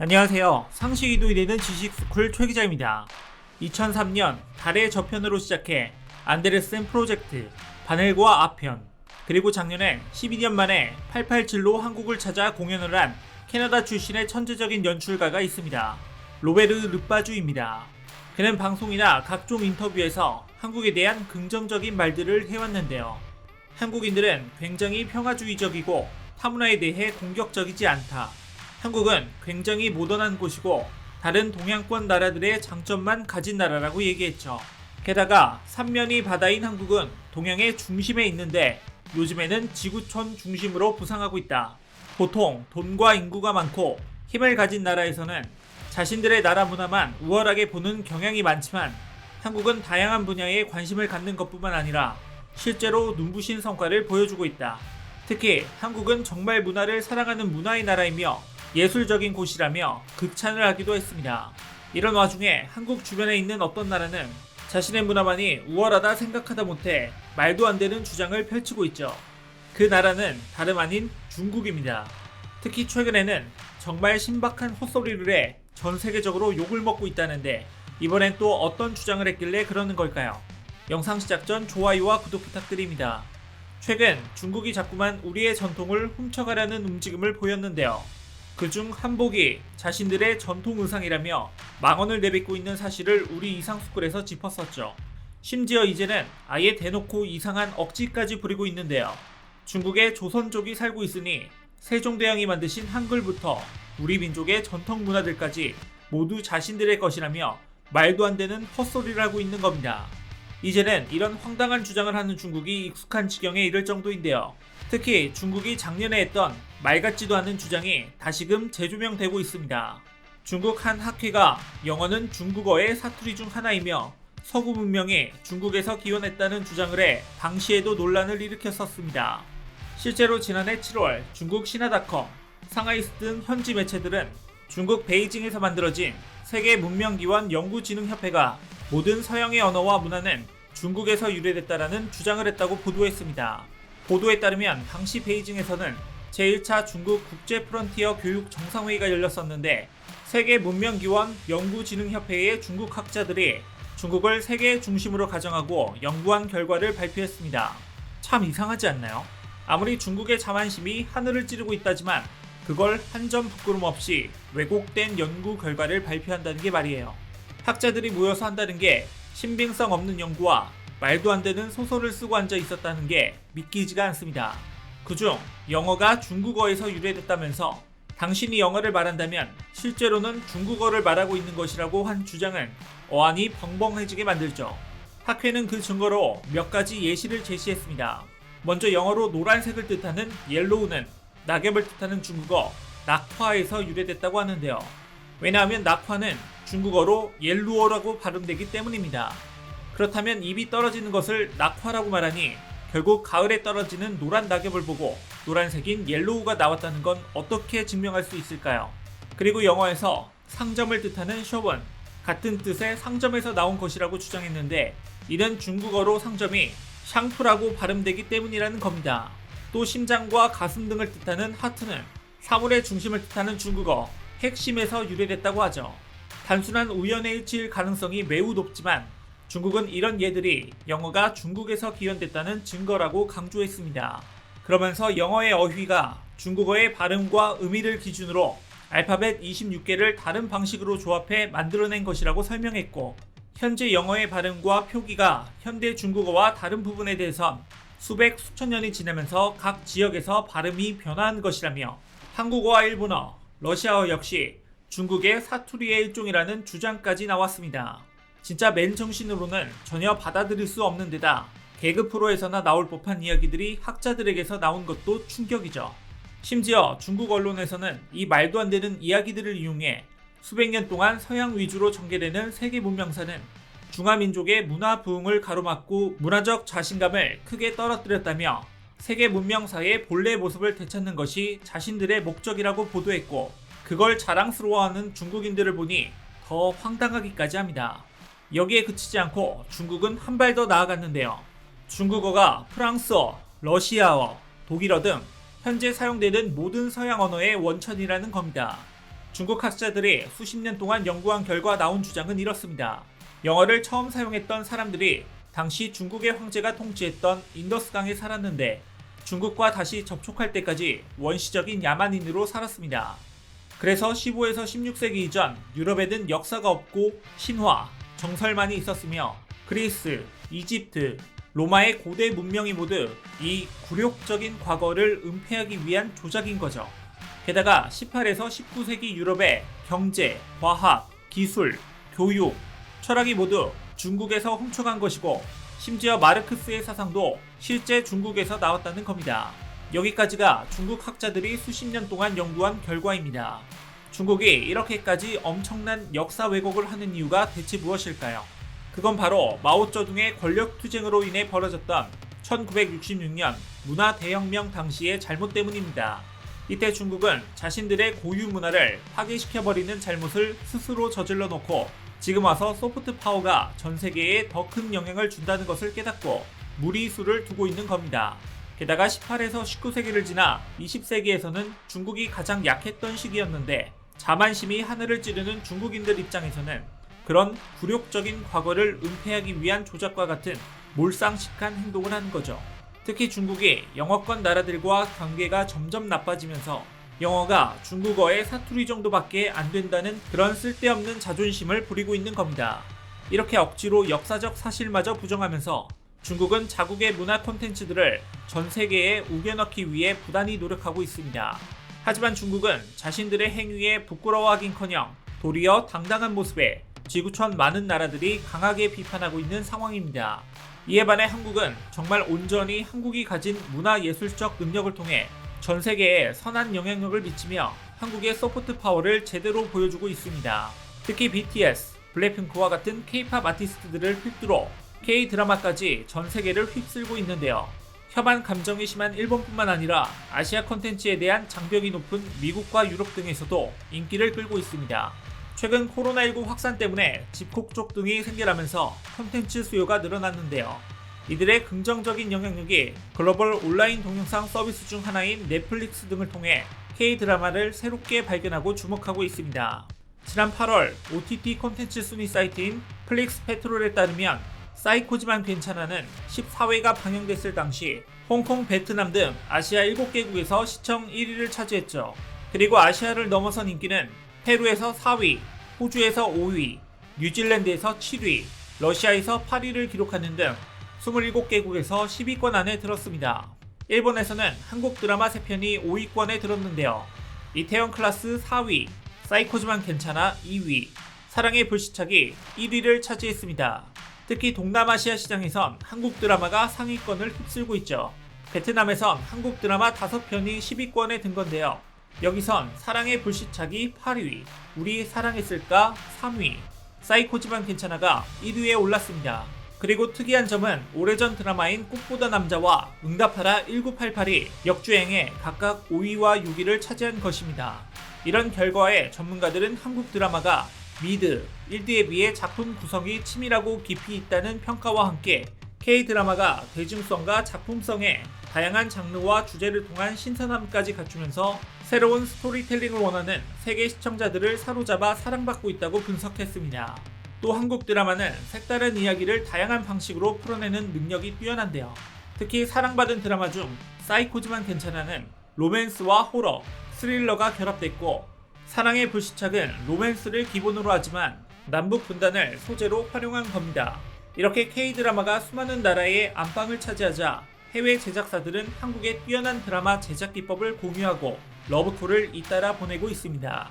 안녕하세요. 상식 이동이 되는 지식스쿨 최 기자입니다. 2003년 달의 저편으로 시작해 안데르센 프로젝트, 바넬과 아편, 그리고 작년에 12년 만에 887로 한국을 찾아 공연을 한 캐나다 출신의 천재적인 연출가가 있습니다. 로베르 르빠주입니다. 그는 방송이나 각종 인터뷰에서 한국에 대한 긍정적인 말들을 해왔는데요. 한국인들은 굉장히 평화주의적이고 타문화에 대해 공격적이지 않다. 한국은 굉장히 모던한 곳이고 다른 동양권 나라들의 장점만 가진 나라라고 얘기했죠. 게다가 삼면이 바다인 한국은 동양의 중심에 있는데 요즘에는 지구촌 중심으로 부상하고 있다. 보통 돈과 인구가 많고 힘을 가진 나라에서는 자신들의 나라 문화만 우월하게 보는 경향이 많지만 한국은 다양한 분야에 관심을 갖는 것뿐만 아니라 실제로 눈부신 성과를 보여주고 있다. 특히 한국은 정말 문화를 사랑하는 문화의 나라이며 예술적인 곳이라며 극찬을 하기도 했습니다. 이런 와중에 한국 주변에 있는 어떤 나라는 자신의 문화만이 우월하다 생각하다 못해 말도 안 되는 주장을 펼치고 있죠. 그 나라는 다름 아닌 중국입니다. 특히 최근에는 정말 신박한 헛소리를 해 전 세계적으로 욕을 먹고 있다는데 이번엔 또 어떤 주장을 했길래 그러는 걸까요? 영상 시작 전 좋아요와 구독 부탁드립니다. 최근 중국이 자꾸만 우리의 전통을 훔쳐가려는 움직임을 보였는데요. 그중 한복이 자신들의 전통 의상이라며 망언을 내뱉고 있는 사실을 우리 이상스쿨에서 짚었었죠. 심지어 이제는 아예 대놓고 이상한 억지까지 부리고 있는데요. 중국에 조선족이 살고 있으니 세종대왕이 만드신 한글부터 우리 민족의 전통 문화들까지 모두 자신들의 것이라며 말도 안 되는 헛소리를 하고 있는 겁니다. 이제는 이런 황당한 주장을 하는 중국이 익숙한 지경에 이를 정도인데요. 특히 중국이 작년에 했던 말 같지도 않은 주장이 다시금 재조명되고 있습니다. 중국 한 학회가 영어는 중국어의 사투리 중 하나이며 서구 문명이 중국에서 기원했다는 주장을 해 당시에도 논란을 일으켰었습니다. 실제로 지난해 7월 중국 신화닷컴, 상하이스 등 현지 매체들은 중국 베이징에서 만들어진 세계 문명기원 연구진흥협회가 모든 서양의 언어와 문화는 중국에서 유래됐다라는 주장을 했다고 보도했습니다. 보도에 따르면 당시 베이징에서는 제1차 중국 국제 프론티어 교육 정상회의가 열렸었는데 세계 문명기원 연구진흥협회의 중국 학자들이 중국을 세계 중심으로 가정하고 연구한 결과를 발표했습니다. 참 이상하지 않나요? 아무리 중국의 자만심이 하늘을 찌르고 있다지만 그걸 한 점 부끄럼 없이 왜곡된 연구 결과를 발표한다는 게 말이에요. 학자들이 모여서 한다는 게 신빙성 없는 연구와 말도 안 되는 소설을 쓰고 앉아 있었다는 게 믿기지가 않습니다. 그중 영어가 중국어에서 유래됐다면서 당신이 영어를 말한다면 실제로는 중국어를 말하고 있는 것이라고 한 주장은 어안이 벙벙해지게 만들죠. 학회는 그 증거로 몇 가지 예시를 제시했습니다. 먼저 영어로 노란색을 뜻하는 옐로우는 낙엽을 뜻하는 중국어 낙화에서 유래됐다고 하는데요. 왜냐하면 낙화는 중국어로 옐루어라고 발음되기 때문입니다. 그렇다면 잎이 떨어지는 것을 낙화라고 말하니 결국 가을에 떨어지는 노란 낙엽을 보고 노란색인 옐로우가 나왔다는 건 어떻게 증명할 수 있을까요? 그리고 영어에서 상점을 뜻하는 쇼번, 같은 뜻의 상점에서 나온 것이라고 주장했는데 이는 중국어로 상점이 샹푸라고 발음되기 때문이라는 겁니다. 또 심장과 가슴 등을 뜻하는 하트는 사물의 중심을 뜻하는 중국어 핵심에서 유래됐다고 하죠. 단순한 우연의 일치일 가능성이 매우 높지만 중국은 이런 예들이 영어가 중국에서 기원됐다는 증거라고 강조했습니다. 그러면서 영어의 어휘가 중국어의 발음과 의미를 기준으로 알파벳 26개를 다른 방식으로 조합해 만들어낸 것이라고 설명했고 현재 영어의 발음과 표기가 현대 중국어와 다른 부분에 대해선 수백 수천 년이 지나면서 각 지역에서 발음이 변화한 것이라며 한국어와 일본어, 러시아어 역시 중국의 사투리의 일종이라는 주장까지 나왔습니다. 진짜 맨정신으로는 전혀 받아들일 수 없는 데다 개그 프로에서나 나올 법한 이야기들이 학자들에게서 나온 것도 충격이죠. 심지어 중국 언론에서는 이 말도 안 되는 이야기들을 이용해 수백 년 동안 서양 위주로 전개되는 세계 문명사는 중화민족의 문화 부흥을 가로막고 문화적 자신감을 크게 떨어뜨렸다며 세계 문명사의 본래 모습을 되찾는 것이 자신들의 목적이라고 보도했고 그걸 자랑스러워하는 중국인들을 보니 더 황당하기까지 합니다. 여기에 그치지 않고 중국은 한 발 더 나아갔는데요. 중국어가 프랑스어, 러시아어, 독일어 등 현재 사용되는 모든 서양 언어의 원천이라는 겁니다. 중국 학자들이 수십 년 동안 연구한 결과 나온 주장은 이렇습니다. 영어를 처음 사용했던 사람들이 당시 중국의 황제가 통치했던 인더스강에 살았는데 중국과 다시 접촉할 때까지 원시적인 야만인으로 살았습니다. 그래서 15에서 16세기 이전 유럽에는 역사가 없고 신화, 정설만이 있었으며 그리스, 이집트, 로마의 고대 문명이 모두 이 굴욕적인 과거를 은폐하기 위한 조작인 거죠. 게다가 18에서 19세기 유럽의 경제, 과학, 기술, 교육, 철학이 모두 중국에서 훔쳐간 것이고 심지어 마르크스의 사상도 실제 중국에서 나왔다는 겁니다. 여기까지가 중국 학자들이 수십 년 동안 연구한 결과입니다. 중국이 이렇게까지 엄청난 역사 왜곡을 하는 이유가 대체 무엇일까요? 그건 바로 마오쩌둥의 권력 투쟁으로 인해 벌어졌던 1966년 문화 대혁명 당시의 잘못 때문입니다. 이때 중국은 자신들의 고유 문화를 파괴시켜버리는 잘못을 스스로 저질러 놓고 지금 와서 소프트 파워가 전 세계에 더 큰 영향을 준다는 것을 깨닫고 무리수를 두고 있는 겁니다. 게다가 18에서 19세기를 지나 20세기에서는 중국이 가장 약했던 시기였는데 자만심이 하늘을 찌르는 중국인들 입장에서는 그런 굴욕적인 과거를 은폐하기 위한 조작과 같은 몰상식한 행동을 하는 거죠. 특히 중국이 영어권 나라들과 관계가 점점 나빠지면서 영어가 중국어의 사투리 정도밖에 안 된다는 그런 쓸데없는 자존심을 부리고 있는 겁니다. 이렇게 억지로 역사적 사실마저 부정하면서 중국은 자국의 문화 콘텐츠들을 전 세계에 우겨넣기 위해 부단히 노력하고 있습니다. 하지만 중국은 자신들의 행위에 부끄러워하긴커녕 도리어 당당한 모습에 지구촌 많은 나라들이 강하게 비판하고 있는 상황입니다. 이에 반해 한국은 정말 온전히 한국이 가진 문화예술적 능력을 통해 전 세계에 선한 영향력을 미치며 한국의 소프트 파워를 제대로 보여주고 있습니다. 특히 BTS, 블랙핑크와 같은 K-팝 아티스트들을 휩두러 K-드라마까지 전 세계를 휩쓸고 있는데요. 혐한 감정이 심한 일본뿐만 아니라 아시아 콘텐츠에 대한 장벽이 높은 미국과 유럽 등에서도 인기를 끌고 있습니다. 최근 코로나19 확산 때문에 집콕족 등이 생겨나면서 콘텐츠 수요가 늘어났는데요. 이들의 긍정적인 영향력이 글로벌 온라인 동영상 서비스 중 하나인 넷플릭스 등을 통해 K-드라마를 새롭게 발견하고 주목하고 있습니다. 지난 8월 OTT 콘텐츠 순위 사이트인 플릭스 페트롤에 따르면 사이코지만 괜찮아는 14회가 방영됐을 당시 홍콩, 베트남 등 아시아 7개국에서 시청 1위를 차지했죠. 그리고 아시아를 넘어선 인기는 페루에서 4위, 호주에서 5위, 뉴질랜드에서 7위, 러시아에서 8위를 기록하는 등 27개국에서 10위권 안에 들었습니다. 일본에서는 한국 드라마 3편이 5위권에 들었는데요. 이태원 클라스 4위, 사이코지만 괜찮아 2위, 사랑의 불시착이 1위를 차지했습니다. 특히 동남아시아 시장에선 한국 드라마가 상위권을 휩쓸고 있죠. 베트남에선 한국 드라마 5편이 10위권에 든 건데요. 여기선 사랑의 불시착이 8위, 우리 사랑했을까 3위, 사이코지만 괜찮아가 1위에 올랐습니다. 그리고 특이한 점은 오래전 드라마인 꽃보다 남자와 응답하라 1988이 역주행해 각각 5위와 6위를 차지한 것입니다. 이런 결과에 전문가들은 한국 드라마가 미드, 1D에 비해 작품 구성이 치밀하고 깊이 있다는 평가와 함께 K-드라마가 대중성과 작품성에 다양한 장르와 주제를 통한 신선함까지 갖추면서 새로운 스토리텔링을 원하는 세계 시청자들을 사로잡아 사랑받고 있다고 분석했습니다. 또 한국 드라마는 색다른 이야기를 다양한 방식으로 풀어내는 능력이 뛰어난데요. 특히 사랑받은 드라마 중 사이코지만 괜찮아는 로맨스와 호러, 스릴러가 결합됐고 사랑의 불시착은 로맨스를 기본으로 하지만 남북 분단을 소재로 활용한 겁니다. 이렇게 K-드라마가 수많은 나라의 안방을 차지하자 해외 제작사들은 한국의 뛰어난 드라마 제작 기법을 공유하고 러브콜을 잇따라 보내고 있습니다.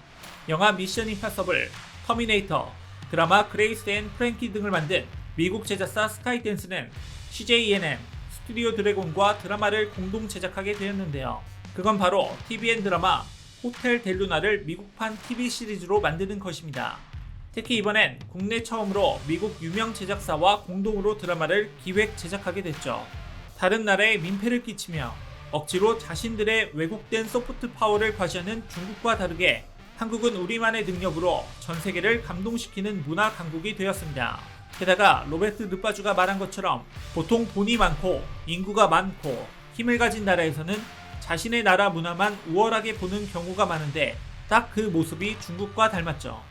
영화 미션 임파서블, 터미네이터, 드라마 그레이스 앤 프랭키 등을 만든 미국 제작사 스카이댄스는 CJENM, 스튜디오 드래곤과 드라마를 공동 제작하게 되었는데요. 그건 바로 TVN 드라마 호텔 델루나를 미국판 TV 시리즈로 만드는 것입니다. 특히 이번엔 국내 처음으로 미국 유명 제작사와 공동으로 드라마를 기획 제작하게 됐죠. 다른 나라에 민폐를 끼치며 억지로 자신들의 왜곡된 소프트 파워를 과시하는 중국과 다르게 한국은 우리만의 능력으로 전 세계를 감동시키는 문화 강국이 되었습니다. 게다가 로베르트 르빠주가 말한 것처럼 보통 돈이 많고 인구가 많고 힘을 가진 나라에서는 자신의 나라 문화만 우월하게 보는 경우가 많은데 딱 그 모습이 중국과 닮았죠.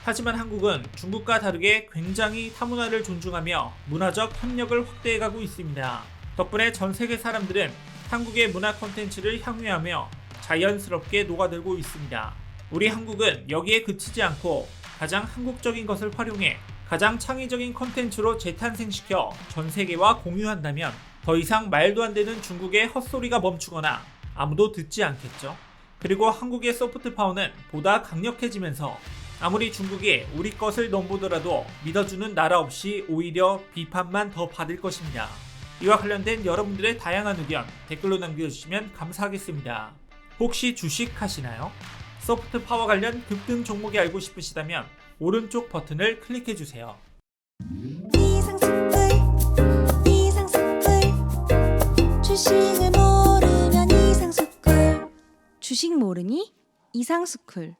하지만 한국은 중국과 다르게 굉장히 타문화를 존중하며 문화적 협력을 확대해가고 있습니다. 덕분에 전 세계 사람들은 한국의 문화 콘텐츠를 향유하며 자연스럽게 녹아들고 있습니다. 우리 한국은 여기에 그치지 않고 가장 한국적인 것을 활용해 가장 창의적인 콘텐츠로 재탄생시켜 전 세계와 공유한다면 더 이상 말도 안 되는 중국의 헛소리가 멈추거나 아무도 듣지 않겠죠. 그리고 한국의 소프트 파워는 보다 강력해지면서 아무리 중국이 우리 것을 넘보더라도 믿어주는 나라 없이 오히려 비판만 더 받을 것입니다. 이와 관련된 여러분들의 다양한 의견 댓글로 남겨주시면 감사하겠습니다. 혹시 주식 하시나요? 소프트 파워 관련 급등 종목이 알고 싶으시다면 오른쪽 버튼을 클릭해주세요. 이상스쿨 주식을 모르면 이상스쿨 주식 모르니 이상스쿨